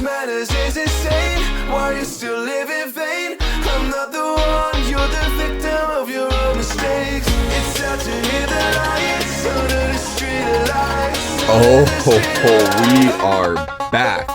matters is insane. Why you still live in vain? I'm not the one, you're the victim of your own mistakes. It's sad to hear the lights under the street lights. We are back.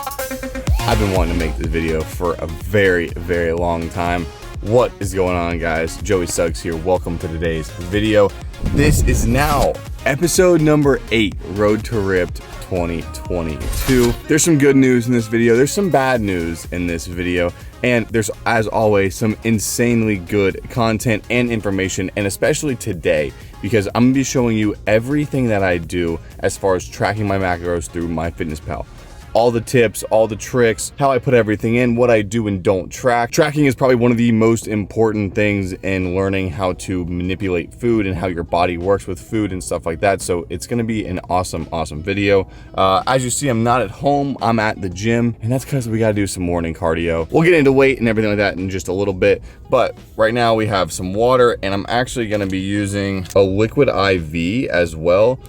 I've been wanting to make this video for a very, very long time. What is going on, guys? Joey Suggs here. Welcome to today's video. This is now episode number 8, Road to Ripped 2022. There's some good news in this video. There's some bad news in this video. And there's, as always, some insanely good content and information, and especially today, because I'm gonna be showing you everything that I do as far as tracking my macros through MyFitnessPal. All the tips, all the tricks, how I put everything in, what I do and don't track. Tracking is probably one of the most important things in learning how to manipulate food and how your body works with food and stuff like that. So it's gonna be an awesome, awesome video. As you see, I'm not at home, I'm at the gym, and that's because we gotta do some morning cardio. We'll get into weight and everything like that in just a little bit, but right now we have some water, and I'm actually gonna be using a liquid IV as well.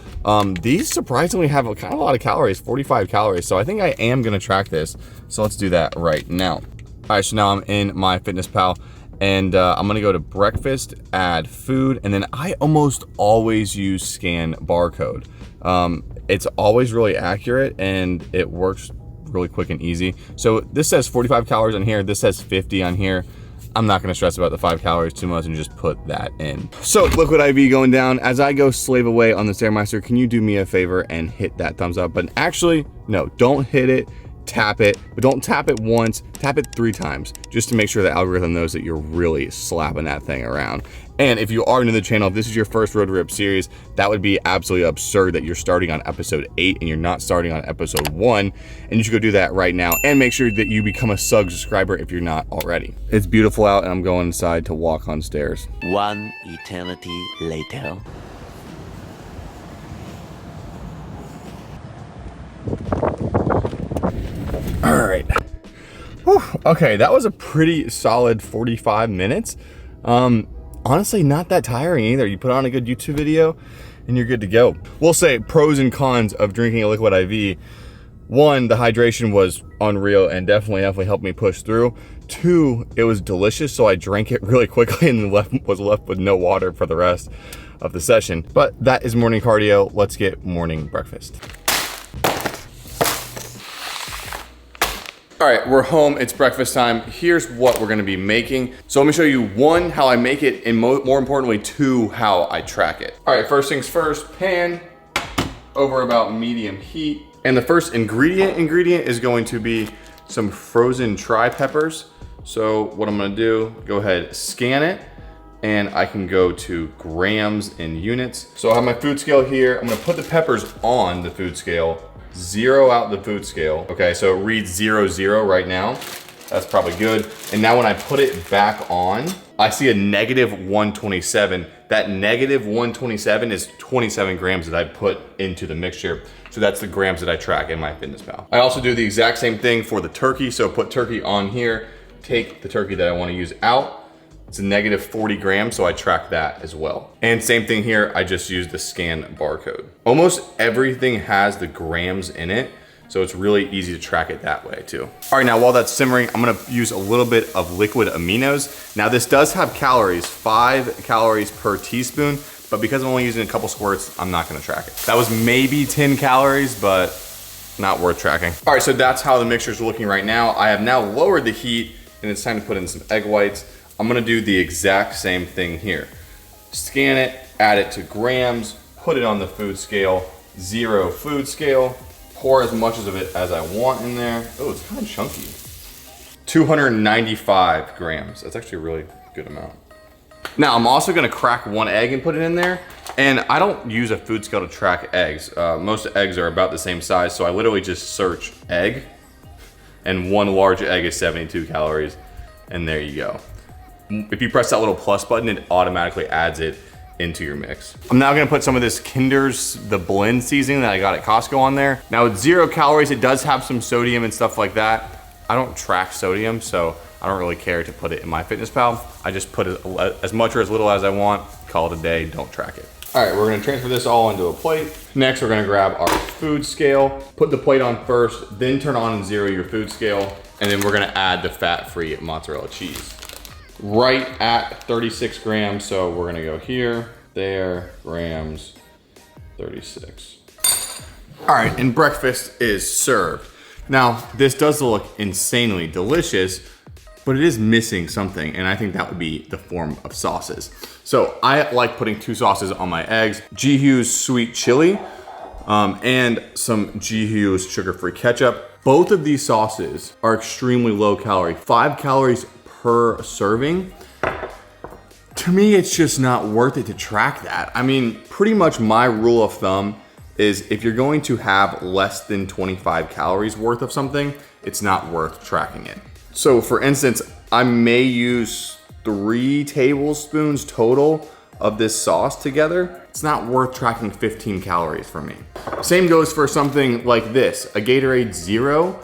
These surprisingly have kind of a lot of calories, 45 calories. So I think I am gonna track this. So let's do that right now. All right, so now I'm in MyFitnessPal, and I'm gonna go to breakfast, add food, and then I almost always use scan barcode. It's always really accurate and it works really quick and easy. So this says 45 calories on here, this says 50 on here. I'm not gonna stress about the 5 calories too much and just put that in. So liquid IV going down. As I go slave away on the Stairmaster, can you do me a favor and hit that thumbs up button? Actually, no, don't hit it, tap it, but don't tap it once, tap it 3 times, just to make sure the algorithm knows that you're really slapping that thing around. And if you are new to the channel, if this is your first Road to Rip series, that would be absolutely absurd that you're starting on episode 8 and you're not starting on episode 1. And you should go do that right now. And make sure that you become a Suggs subscriber if you're not already. It's beautiful out and I'm going inside to walk on stairs. One eternity later. All right. Whew. Okay, that was a pretty solid 45 minutes. Honestly, not that tiring either. You put on a good YouTube video and you're good to go. We'll say pros and cons of drinking a liquid IV. 1, the hydration was unreal and definitely helped me push through. 2, it was delicious, so I drank it really quickly and was left with no water for the rest of the session. But that is morning cardio. Let's get morning breakfast. All right, we're home, it's breakfast time. Here's what we're gonna be making. So let me show you 1, how I make it, and more importantly, 2, how I track it. All right, first things first, pan over about medium heat. And the first ingredient is going to be some frozen tri-peppers. So what I'm gonna do, go ahead, scan it, and I can go to grams and units. So I have my food scale here. I'm gonna put the peppers on the food scale, zero out the food scale. Okay, so it reads 00 right now. That's probably good. And now when I put it back on, I see a negative 127. That negative 127 is 27 grams that I put into the mixture. So that's the grams that I track in MyFitnessPal. I also do the exact same thing for the turkey. So put turkey on here, take the turkey that I wanna use out. It's a negative 40 grams, so I track that as well. And same thing here, I just use the scan barcode. Almost everything has the grams in it, so it's really easy to track it that way too. All right, now while that's simmering, I'm gonna use a little bit of liquid aminos. Now this does have calories, 5 calories per teaspoon, but because I'm only using a couple squirts, I'm not gonna track it. That was maybe 10 calories, but not worth tracking. All right, so that's how the mixture's looking right now. I have now lowered the heat, and it's time to put in some egg whites. I'm gonna do the exact same thing here. Scan it, add it to grams, put it on the food scale, 0 food scale, pour as much of it as I want in there. Oh, it's kind of chunky. 295 grams. That's actually a really good amount. Now, I'm also gonna crack 1 egg and put it in there. And I don't use a food scale to track eggs. Most eggs are about the same size, so I literally just search egg, and 1 large egg is 72 calories, and there you go. If you press that little plus button, it automatically adds it into your mix. I'm now gonna put some of this Kinder's, the blend seasoning that I got at Costco on there. Now with 0 calories, it does have some sodium and stuff like that. I don't track sodium, so I don't really care to put it in MyFitnessPal. I just put as much or as little as I want, call it a day, don't track it. All right, we're gonna transfer this all into a plate. Next, we're gonna grab our food scale, put the plate on first, then turn on and zero your food scale, and then we're gonna add the fat-free mozzarella cheese. Right at 36 grams, so we're gonna go here, there, grams, 36. All right, and breakfast is served. Now, this does look insanely delicious, but it is missing something, and I think that would be the form of sauces. So I like putting 2 sauces on my eggs, G. Hughes sweet chili, and some G. Hughes sugar-free ketchup. Both of these sauces are extremely low calorie, 5 calories per serving. To me, it's just not worth it to track that. I mean, pretty much my rule of thumb is if you're going to have less than 25 calories worth of something, it's not worth tracking it. So for instance, I may use 3 tablespoons total of this sauce together. It's not worth tracking 15 calories for me. Same goes for something like this. A Gatorade Zero,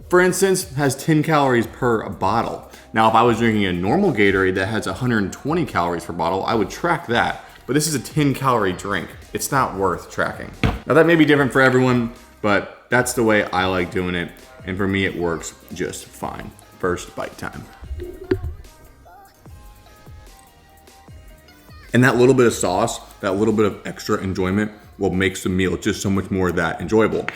for instance, has 10 calories per bottle. Now, if I was drinking a normal Gatorade that has 120 calories per bottle, I would track that. But this is a 10 calorie drink. It's not worth tracking. Now that may be different for everyone, but that's the way I like doing it. And for me, it works just fine. First bite time. And that little bit of sauce, that little bit of extra enjoyment will make the meal just so much more that enjoyable.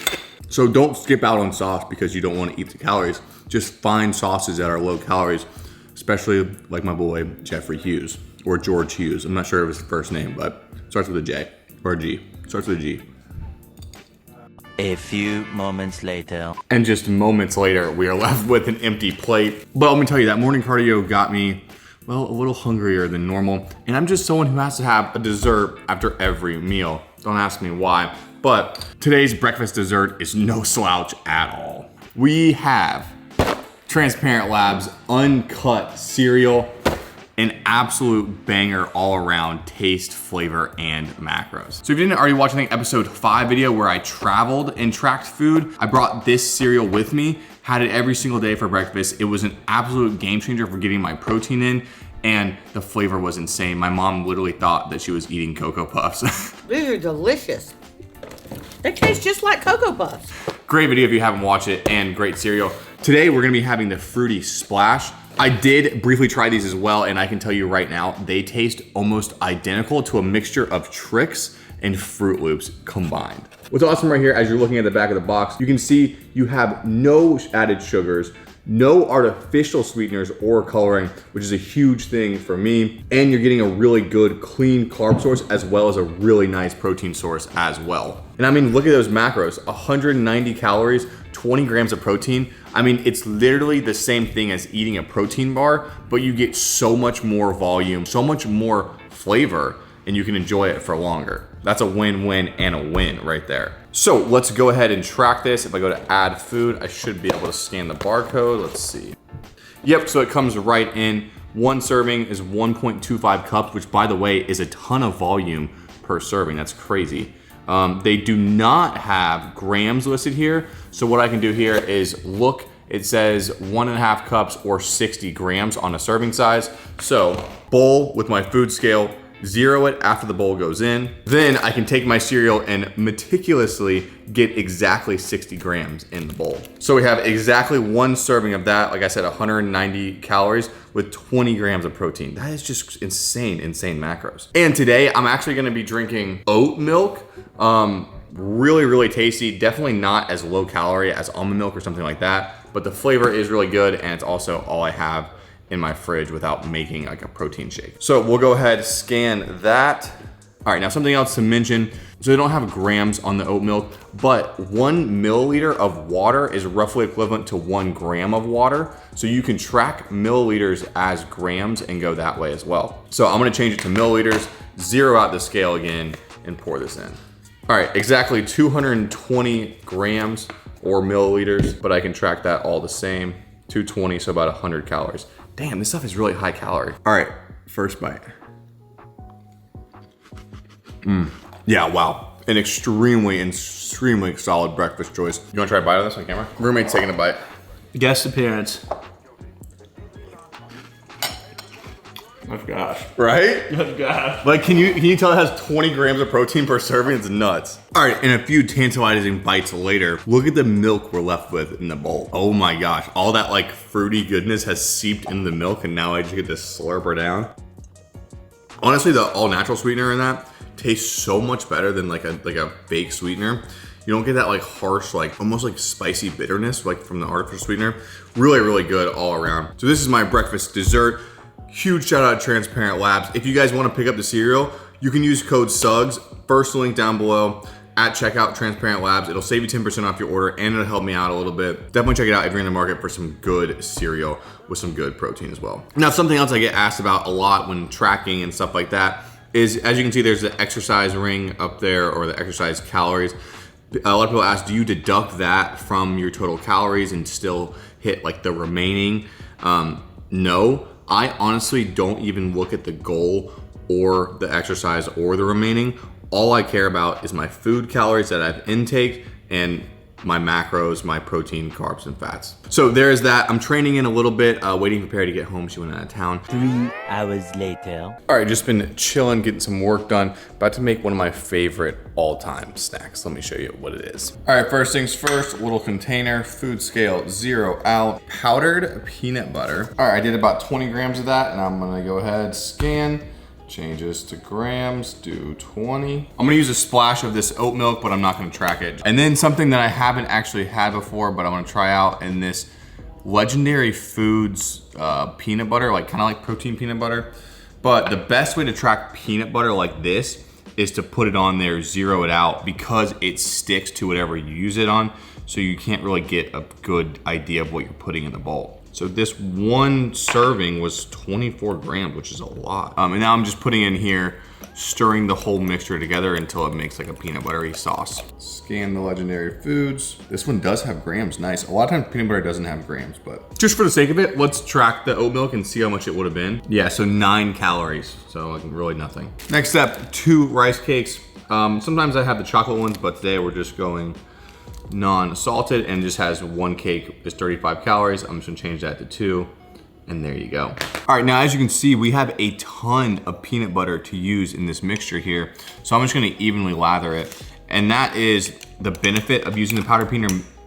So don't skip out on sauce because you don't want to eat the calories. Just find sauces that are low calories, especially like my boy, Jeffrey Hughes, or George Hughes. I'm not sure of his first name, but starts with a J, or a G, starts with a G. A few moments later. And just moments later, we are left with an empty plate. But let me tell you, that morning cardio got me, well, a little hungrier than normal. And I'm just someone who has to have a dessert after every meal. Don't ask me why. But today's breakfast dessert is no slouch at all. We have Transparent Labs uncut cereal, an absolute banger all around taste, flavor, and macros. So if you didn't already watch, I think episode 5 video where I traveled and tracked food, I brought this cereal with me, had it every single day for breakfast. It was an absolute game changer for getting my protein in, and the flavor was insane. My mom literally thought that she was eating Cocoa Puffs. These are delicious. They taste just like Cocoa Puffs. Great video if you haven't watched it, and great cereal. Today we're gonna be having the Fruity Splash. I did briefly try these as well, and I can tell you right now, they taste almost identical to a mixture of Trix and Fruit Loops combined. What's awesome right here, as you're looking at the back of the box, you can see you have no added sugars, no artificial sweeteners or coloring, which is a huge thing for me. And you're getting a really good clean carb source as well as a really nice protein source as well. And I mean, look at those macros, 190 calories, 20 grams of protein. I mean, it's literally the same thing as eating a protein bar, but you get so much more volume, so much more flavor, and you can enjoy it for longer. That's a win-win and a win right there. So let's go ahead and track this. If I go to add food, I should be able to scan the barcode. Let's see. Yep, so it comes right in. One serving is 1.25 cups, which by the way, is a ton of volume per serving. That's crazy. They do not have grams listed here. So what I can do here is look, it says 1.5 cups or 60 grams on a serving size. So bowl with my food scale, zero it after the bowl goes in. Then I can take my cereal and meticulously get exactly 60 grams in the bowl. So we have exactly one serving of that. Like I said, 190 calories with 20 grams of protein. That is just insane, insane macros. And today I'm actually gonna be drinking oat milk. Really, really tasty. Definitely not as low calorie as almond milk or something like that, but the flavor is really good, and it's also all I have in my fridge without making like a protein shake. So we'll go ahead, scan that. All right, now something else to mention. So they don't have grams on the oat milk, but 1 milliliter of water is roughly equivalent to 1 gram of water. So you can track milliliters as grams and go that way as well. So I'm gonna change it to milliliters, zero out the scale again, and pour this in. All right, exactly 220 grams or milliliters, but I can track that all the same. 220, so about 100 calories. Damn, this stuff is really high calorie. All right, first bite. Yeah, wow. An extremely solid breakfast choice. You wanna try a bite of this on camera? Roommate's taking a bite. Guest appearance. Oh gosh. Right? Oh gosh. Like, can you tell it has 20 grams of protein per serving? It's nuts. All right, and a few tantalizing bites later, look at the milk we're left with in the bowl. Oh my gosh, all that like fruity goodness has seeped into the milk, and now I just get to slurp her down. Honestly, the all natural sweetener in that tastes so much better than like a fake sweetener. You don't get that like harsh, like almost like spicy bitterness like from the artificial sweetener. Really, really good all around. So this is my breakfast dessert. Huge shout out to Transparent Labs. If you guys want to pick up the cereal, you can use code Suggs. First link down below at checkout, Transparent Labs. It'll save you 10% off your order and it'll help me out a little bit. Definitely check it out if you're in the market for some good cereal with some good protein as well. Now, something else I get asked about a lot when tracking and stuff like that is, as you can see, there's the exercise ring up there, or the exercise calories. A lot of people ask, do you deduct that from your total calories and still hit like the remaining? No, I honestly don't even look at the goal or the exercise or the remaining. All I care about is my food calories that I've intake and my macros, my protein, carbs, and fats. So there's that. I'm training in a little bit, waiting for Perry to get home. She went out of town. 3 hours later. All right, just been chilling, getting some work done. About to make one of my favorite all-time snacks. Let me show you what it is. All right, first things first, little container, food scale, 0 out, powdered peanut butter. All right, I did about 20 grams of that, and I'm gonna go ahead, scan, changes to grams, do 20. I'm gonna use a splash of this oat milk, but I'm not gonna track it. And then something that I haven't actually had before, but I wanna try out in this Legendary Foods peanut butter, like kind of like protein peanut butter. But the best way to track peanut butter like this is to put it on there, zero it out, because it sticks to whatever you use it on. So you can't really get a good idea of what you're putting in the bowl. So this one serving was 24 grams, which is a lot. And now I'm just putting in here, stirring the whole mixture together until it makes like a peanut buttery sauce. Scan the Legendary Foods. This one does have grams, nice. A lot of times peanut butter doesn't have grams, but just for the sake of it, let's track the oat milk and see how much it would have been. Yeah, so 9 calories, so like really nothing. Next up, 2 rice cakes. Sometimes I have the chocolate ones, but today we're just going non-salted and just has 1 cake is 35 calories. I'm just gonna change that to 2, and there you go. All right, now as you can see, we have a ton of peanut butter to use in this mixture here. So I'm just gonna evenly lather it. And that is the benefit of using the powdered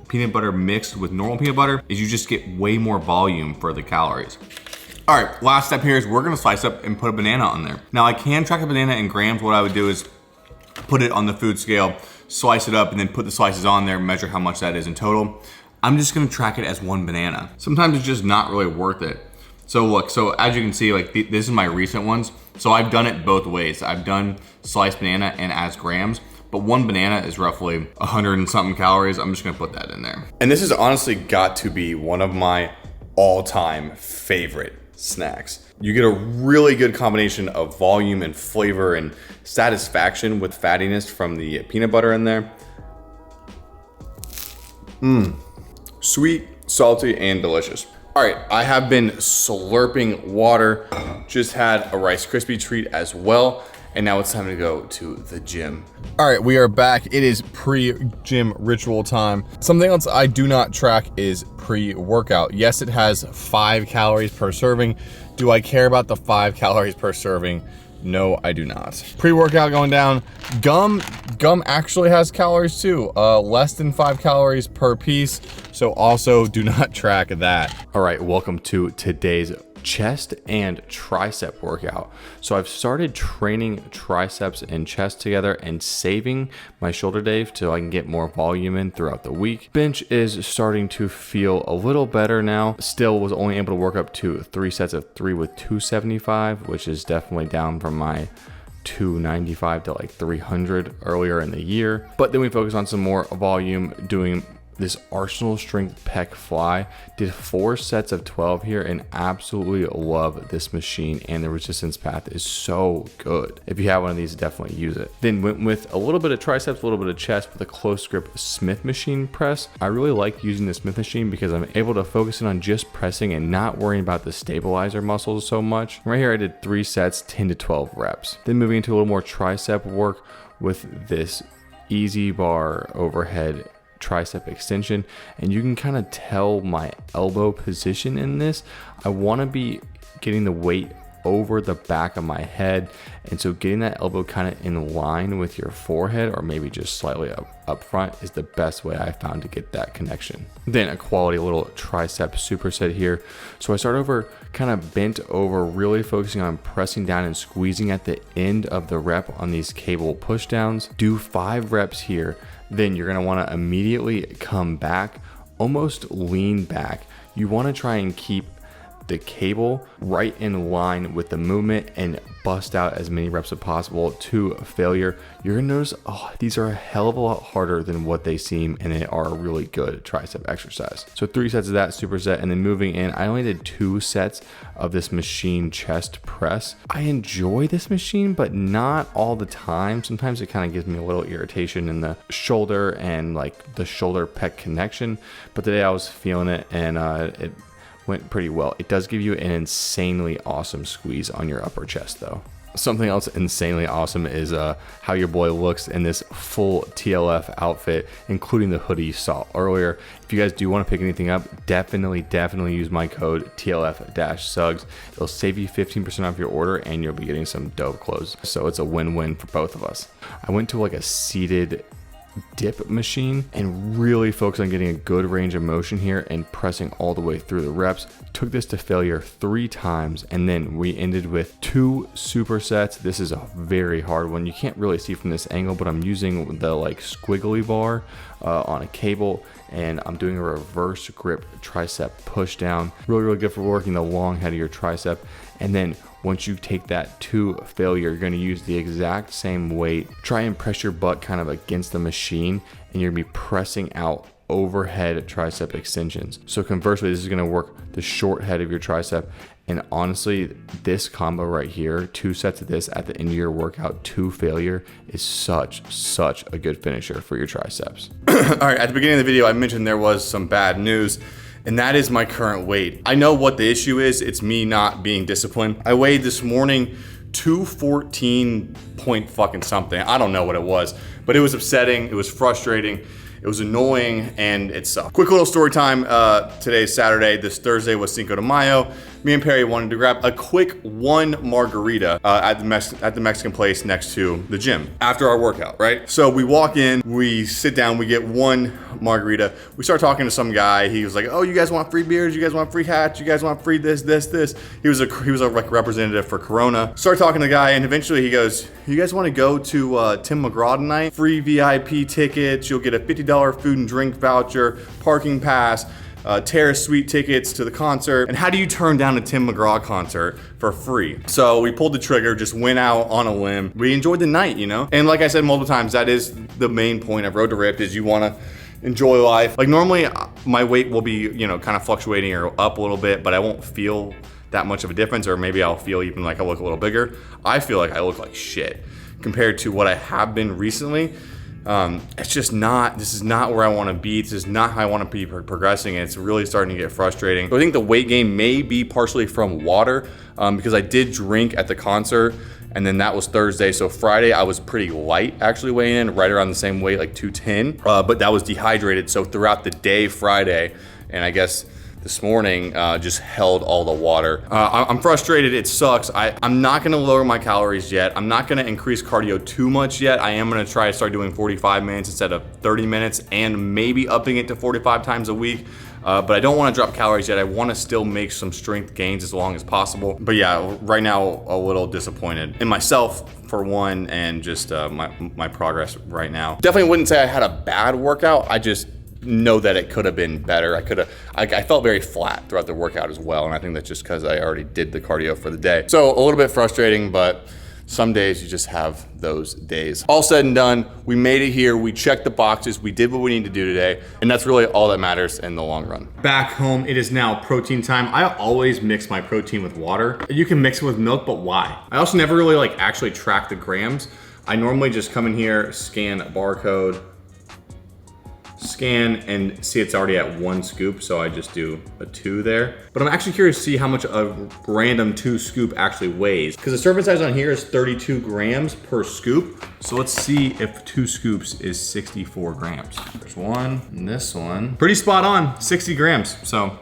peanut butter mixed with normal peanut butter, is you just get way more volume for the calories. All right, last step here is we're gonna slice up and put a banana on there. Now I can track a banana in grams. What I would do is put it on the food scale, slice it up, and then put the slices on there, measure how much that is in total. I'm just gonna track it as 1 banana. Sometimes it's just not really worth it. So look, so as you can see, like this is my recent ones. So I've done it both ways. I've done sliced banana and as grams, but 1 banana is roughly 100 and something calories. I'm just gonna put that in there. And this has honestly got to be one of my all-time favorite snacks. You get a really good combination of volume and flavor and satisfaction with fattiness from the peanut butter in there. Sweet, salty, and delicious. All right, I have been slurping water. Just had a Rice Krispie treat as well. And now it's time to go to the gym. All right, we are back. It is pre-gym ritual time. Something else I do not track is pre-workout. Yes, it has 5 calories per serving. Do I care about the 5 calories per serving? No, I do not. Pre-workout going down. Gum actually has calories too. Less than 5 calories per piece. So also do not track that. All right, welcome to today's chest and tricep workout. So I've started training triceps and chest together and saving my shoulder day so I can get more volume in throughout the week. Bench is starting to feel a little better now. Still was only able to work up to 3 sets of 3 with 275, which is definitely down from my 295 to like 300 earlier in the year. But then we focus on some more volume, doing this Arsenal strength pec fly. Did 4 sets of 12 here and absolutely love this machine, and the resistance path is so good. If you have one of these, definitely use it. Then went with a little bit of triceps, a little bit of chest with a close grip Smith machine press. I really like using the Smith machine because I'm able to focus in on just pressing and not worrying about the stabilizer muscles so much. Right here I did 3 sets, 10 to 12 reps. Then moving into a little more tricep work with this easy bar overhead tricep extension, and you can kind of tell my elbow position in this. I want to be getting the weight over the back of my head. And so getting that elbow kind of in line with your forehead, or maybe just slightly up front, is the best way I found to get that connection. Then a quality little tricep superset here. So I start over kind of bent over, really focusing on pressing down and squeezing at the end of the rep on these cable push downs. Do 5 reps here. Then you're gonna wanna immediately come back, almost lean back. You wanna try and keep the cable right in line with the movement and bust out as many reps as possible to failure. You're gonna notice, oh, these are a hell of a lot harder than what they seem, and they are a really good tricep exercise. So 3 sets of that superset, and then moving in, I only did 2 sets of this machine chest press. I enjoy this machine, but not all the time. Sometimes it kind of gives me a little irritation in the shoulder and like the shoulder pec connection, but today I was feeling it, and it went pretty well. It does give you an insanely awesome squeeze on your upper chest though. Something else insanely awesome is how your boy looks in this full TLF outfit, including the hoodie you saw earlier. If you guys do want to pick anything up, definitely use my code TLF-Suggs. It'll save you 15% off your order, and you'll be getting some dope clothes. So it's a win-win for both of us. I went to like a seated dip machine and really focus on getting a good range of motion here and pressing all the way through the reps. Took this to failure 3 times, and then we ended with 2 supersets. This is a very hard one. You can't really see from this angle, but I'm using the like squiggly bar on a cable, and I'm doing a reverse grip tricep push down. Really good for working the long head of your tricep. And then once you take that to failure, you're going to use the exact same weight. Try and press your butt kind of against the machine, and you're going to be pressing out overhead tricep extensions. So conversely, this is going to work the short head of your tricep. And honestly, this combo right here, 2 sets of this at the end of your workout to failure, is such a good finisher for your triceps. All right, at the beginning of the video, I mentioned there was some bad news, and that is my current weight. I know what the issue is. It's me not being disciplined. I weighed this morning 214 point fucking something. I don't know what it was, but it was upsetting. It was frustrating. It was annoying, and it sucked. Quick little story time. Today is Saturday. This Thursday was Cinco de Mayo. Me and Perry wanted to grab a quick 1 margarita at the Mexican place next to the gym after our workout, right? So we walk in, we sit down, we get 1 margarita. We start talking to some guy. He was like, "Oh, you guys want free beers? You guys want free hats? You guys want free this?" He was a like representative for Corona. Start talking to the guy, and eventually he goes, "You guys want to go to Tim McGraw tonight? Free VIP tickets. You'll get a $50 food and drink voucher, parking pass, Terrace Suite tickets to the concert." And how do you turn down a Tim McGraw concert for free? So we pulled the trigger, just went out on a limb. We enjoyed the night, you know? And like I said multiple times, that is the main point of Road to Ripped, is you want to enjoy life. Like normally my weight will be, you know, kind of fluctuating or up a little bit, but I won't feel that much of a difference, or maybe I'll feel even like I look a little bigger. I feel like I look like shit compared to what I have been recently. It's just not, this is not where I want to be. This is not how I want to be progressing, and it's really starting to get frustrating. So I think the weight gain may be partially from water, because I did drink at the concert, and then that was Thursday. So Friday I was pretty light, actually weighing in right around the same weight, like 210, but that was dehydrated. So throughout the day Friday, and I guess this morning, just held all the water. I'm frustrated, it sucks. I'm not gonna lower my calories yet. I'm not gonna increase cardio too much yet. I am gonna try to start doing 45 minutes instead of 30 minutes, and maybe upping it to 45 times a week. But I don't wanna drop calories yet. I wanna still make some strength gains as long as possible. But yeah, right now, a little disappointed in myself for one, and just my progress right now. Definitely wouldn't say I had a bad workout. I just know that it could have been better. I felt very flat throughout the workout as well, and I think that's just because I already did the cardio for the day. So a little bit frustrating, but some days you just have those days. All said and done, we made it here. We checked the boxes. We did what we need to do today, and that's really all that matters in the long run. Back home, it is now protein time. I always mix my protein with water. You can mix it with milk, but why? I also never really like actually track the grams. I normally just come in here, scan a barcode, scan, and see it's already at 1 scoop, so I just do a 2 there. But I'm actually curious to see how much a random 2 scoop actually weighs, because the serving size on here is 32 grams per scoop. So let's see if 2 scoops is 64 grams. There's one, and this one. Pretty spot on, 60 grams. So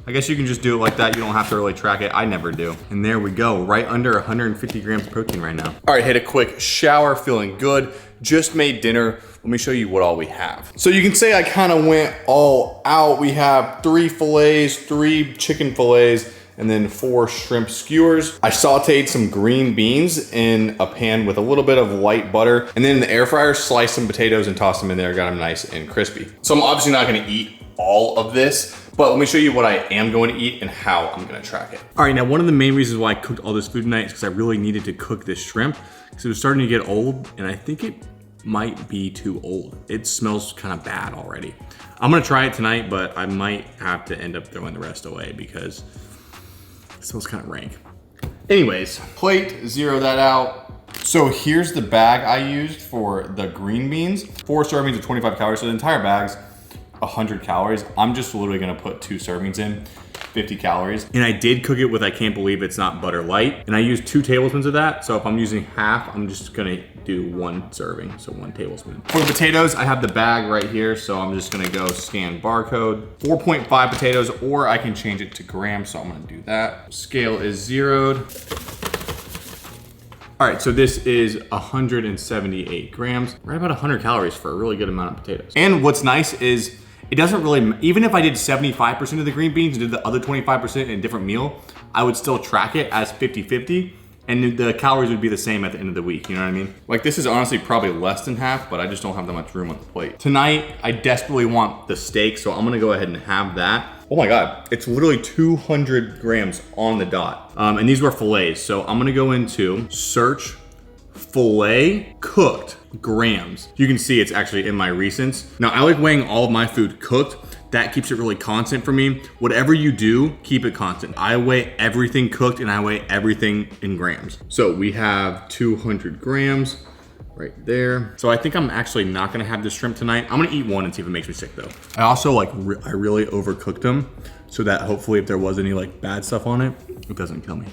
I guess you can just do it like that. You don't have to really track it. I never do. And there we go, right under 150 grams of protein right now. All right, hit a quick shower, feeling good. Just made dinner. Let me show you what all we have. So you can say I kind of went all out. We have 3 fillets, 3 chicken fillets, and then 4 shrimp skewers. I sauteed some green beans in a pan with a little bit of light butter, and then in the air fryer, sliced some potatoes and tossed them in there, got them nice and crispy. So I'm obviously not gonna eat all of this, but let me show you what I am going to eat and how I'm gonna track it. All right, now one of the main reasons why I cooked all this food tonight is because I really needed to cook this shrimp because it was starting to get old, and I think it might be too old. It smells kind of bad already. I'm gonna try it tonight, but I might have to end up throwing the rest away because it smells kind of rank. Anyways, plate, zero that out. So here's the bag I used for the green beans. 4 servings of 25 calories, so the entire bag's 100 calories. I'm just literally gonna put 2 servings in, 50 calories. And I did cook it with, I can't believe it's not butter light. And I used 2 tablespoons of that. So if I'm using half, I'm just gonna do 1 serving, so 1 tablespoon. For the potatoes, I have the bag right here. So I'm just gonna go scan barcode. 4.5 potatoes, or I can change it to grams. So I'm gonna do that. Scale is zeroed. All right, so this is 178 grams, right about 100 calories for a really good amount of potatoes. And what's nice is it doesn't really, even if I did 75% of the green beans and did the other 25% in a different meal, I would still track it as 50-50, and the calories would be the same at the end of the week, you know what I mean? Like this is honestly probably less than half, but I just don't have that much room on the plate. Tonight, I desperately want the steak, so I'm gonna go ahead and have that. Oh my God, it's literally 200 grams on the dot. And these were fillets, so I'm gonna go into search fillet cooked grams. You can see it's actually in my recents. Now I like weighing all of my food cooked. That keeps it really constant for me. Whatever you do, keep it constant. I weigh everything cooked and I weigh everything in grams. So we have 200 grams right there. So I think I'm actually not gonna have this shrimp tonight. I'm gonna eat one and see if it makes me sick though. I also like, I really overcooked them so that hopefully if there was any like bad stuff on it, it doesn't kill me.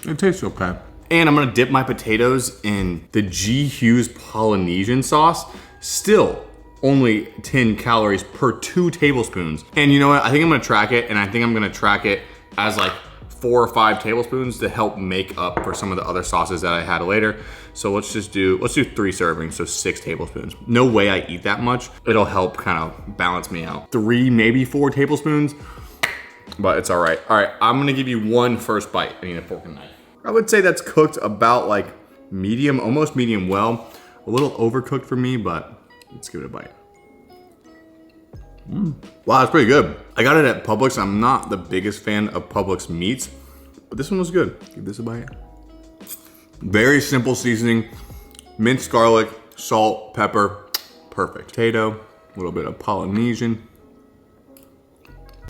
It tastes okay. And I'm gonna dip my potatoes in the G. Hughes Polynesian sauce. Still only 10 calories per 2 tablespoons. And you know what? I think I'm gonna track it, and I think I'm gonna track it as like 4 or 5 tablespoons to help make up for some of the other sauces that I had later. So let's do 3 servings, so 6 tablespoons. No way I eat that much. It'll help kind of balance me out. 3, maybe 4 tablespoons, but it's all right. All right, I'm gonna give you one first bite. I need a fork and knife. I would say that's cooked about like medium, almost medium well. A little overcooked for me, but let's give it a bite. Wow, that's pretty good. I got it at Publix. I'm not the biggest fan of Publix meats, but this one was good. Give this a bite. Very simple seasoning, minced garlic, salt, pepper, perfect. Potato, a little bit of Polynesian.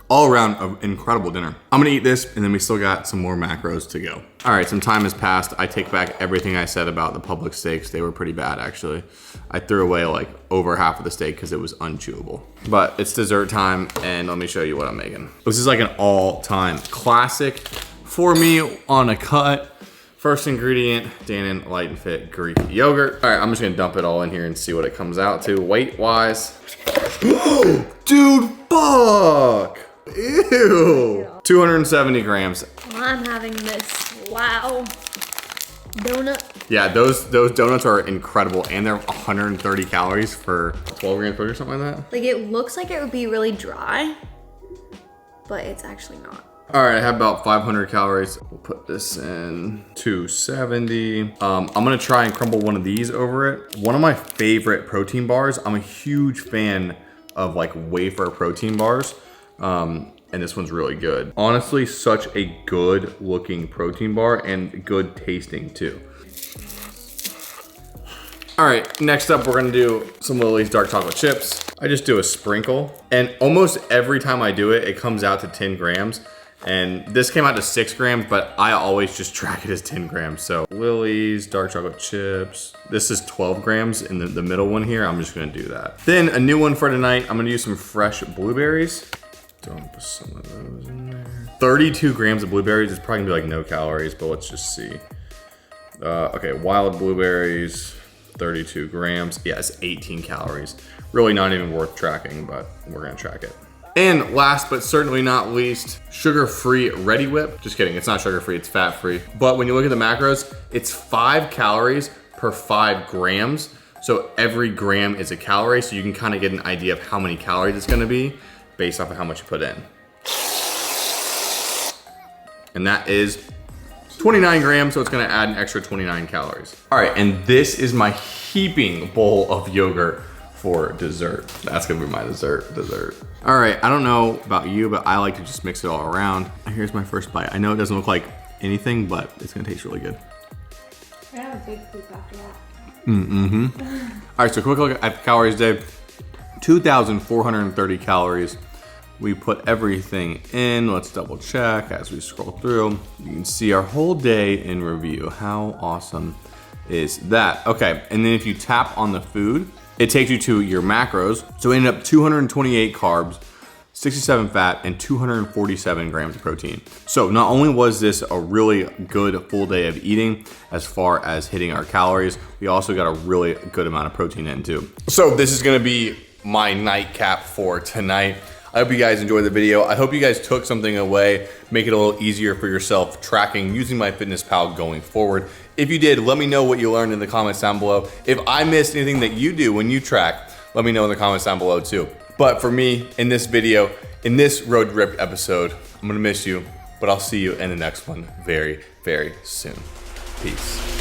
All around an incredible dinner. I'm gonna eat this and then we still got some more macros to go. All right, some time has passed. I take back everything I said about the Publix steaks. They were pretty bad actually. I threw away like over half of the steak because it was unchewable. But it's dessert time and let me show you what I'm making. This is like an all-time classic for me on a cut. First ingredient, Dannon Light and Fit Greek yogurt. All right, I'm just gonna dump it all in here and see what it comes out to weight-wise. Dude, fuck! Ew. 270 grams. I'm having this. Wow. Donut. Yeah, those donuts are incredible and they're 130 calories for 12 grams or something like that. Like it looks like it would be really dry, but it's actually not. All right, I have about 500 calories. We'll put this in 270. I'm gonna try and crumble one of these over it. One of my favorite protein bars. I'm a huge fan of like wafer protein bars. And this one's really good. Honestly, such a good looking protein bar and good tasting too. All right, next up, we're gonna do some Lily's dark chocolate chips. I just do a sprinkle and almost every time I do it, it comes out to 10 grams. And this came out to 6 grams, but I always just track it as 10 grams. So Lily's dark chocolate chips. This is 12 grams in the middle one here. I'm just gonna do that. Then a new one for tonight, I'm gonna use some fresh blueberries. Dump some of those in there. 32 grams of blueberries. It's probably gonna be like no calories, but let's just see. Okay, wild blueberries, 32 grams. Yeah, it's 18 calories. Really not even worth tracking, but we're gonna track it. And last but certainly not least, sugar-free Ready Whip. Just kidding, it's not sugar-free, it's fat-free. But when you look at the macros, it's 5 calories per 5 grams. So every gram is a calorie, so you can kind of get an idea of how many calories it's gonna be based off of how much you put in. And that is 29 grams, so it's gonna add an extra 29 calories. All right, and this is my heaping bowl of yogurt for dessert. That's gonna be my dessert. All right, I don't know about you, but I like to just mix it all around. Here's my first bite. I know it doesn't look like anything, but it's gonna taste really good. I have a big poop after that. All right, so quick look at the calories today. 2,430 calories. We put everything in. Let's double check as we scroll through. You can see our whole day in review. How awesome is that? Okay, and then if you tap on the food, it takes you to your macros. So we ended up 228 carbs, 67 fat, and 247 grams of protein. So not only was this a really good full day of eating as far as hitting our calories, we also got a really good amount of protein in too. So this is gonna be my nightcap for tonight. I hope you guys enjoyed the video. I hope you guys took something away, make it a little easier for yourself tracking using MyFitnessPal going forward. If you did, let me know what you learned in the comments down below. If I missed anything that you do when you track, let me know in the comments down below too. But for me, in this video, in this road grip episode, I'm gonna miss you, but I'll see you in the next one very, very soon. Peace.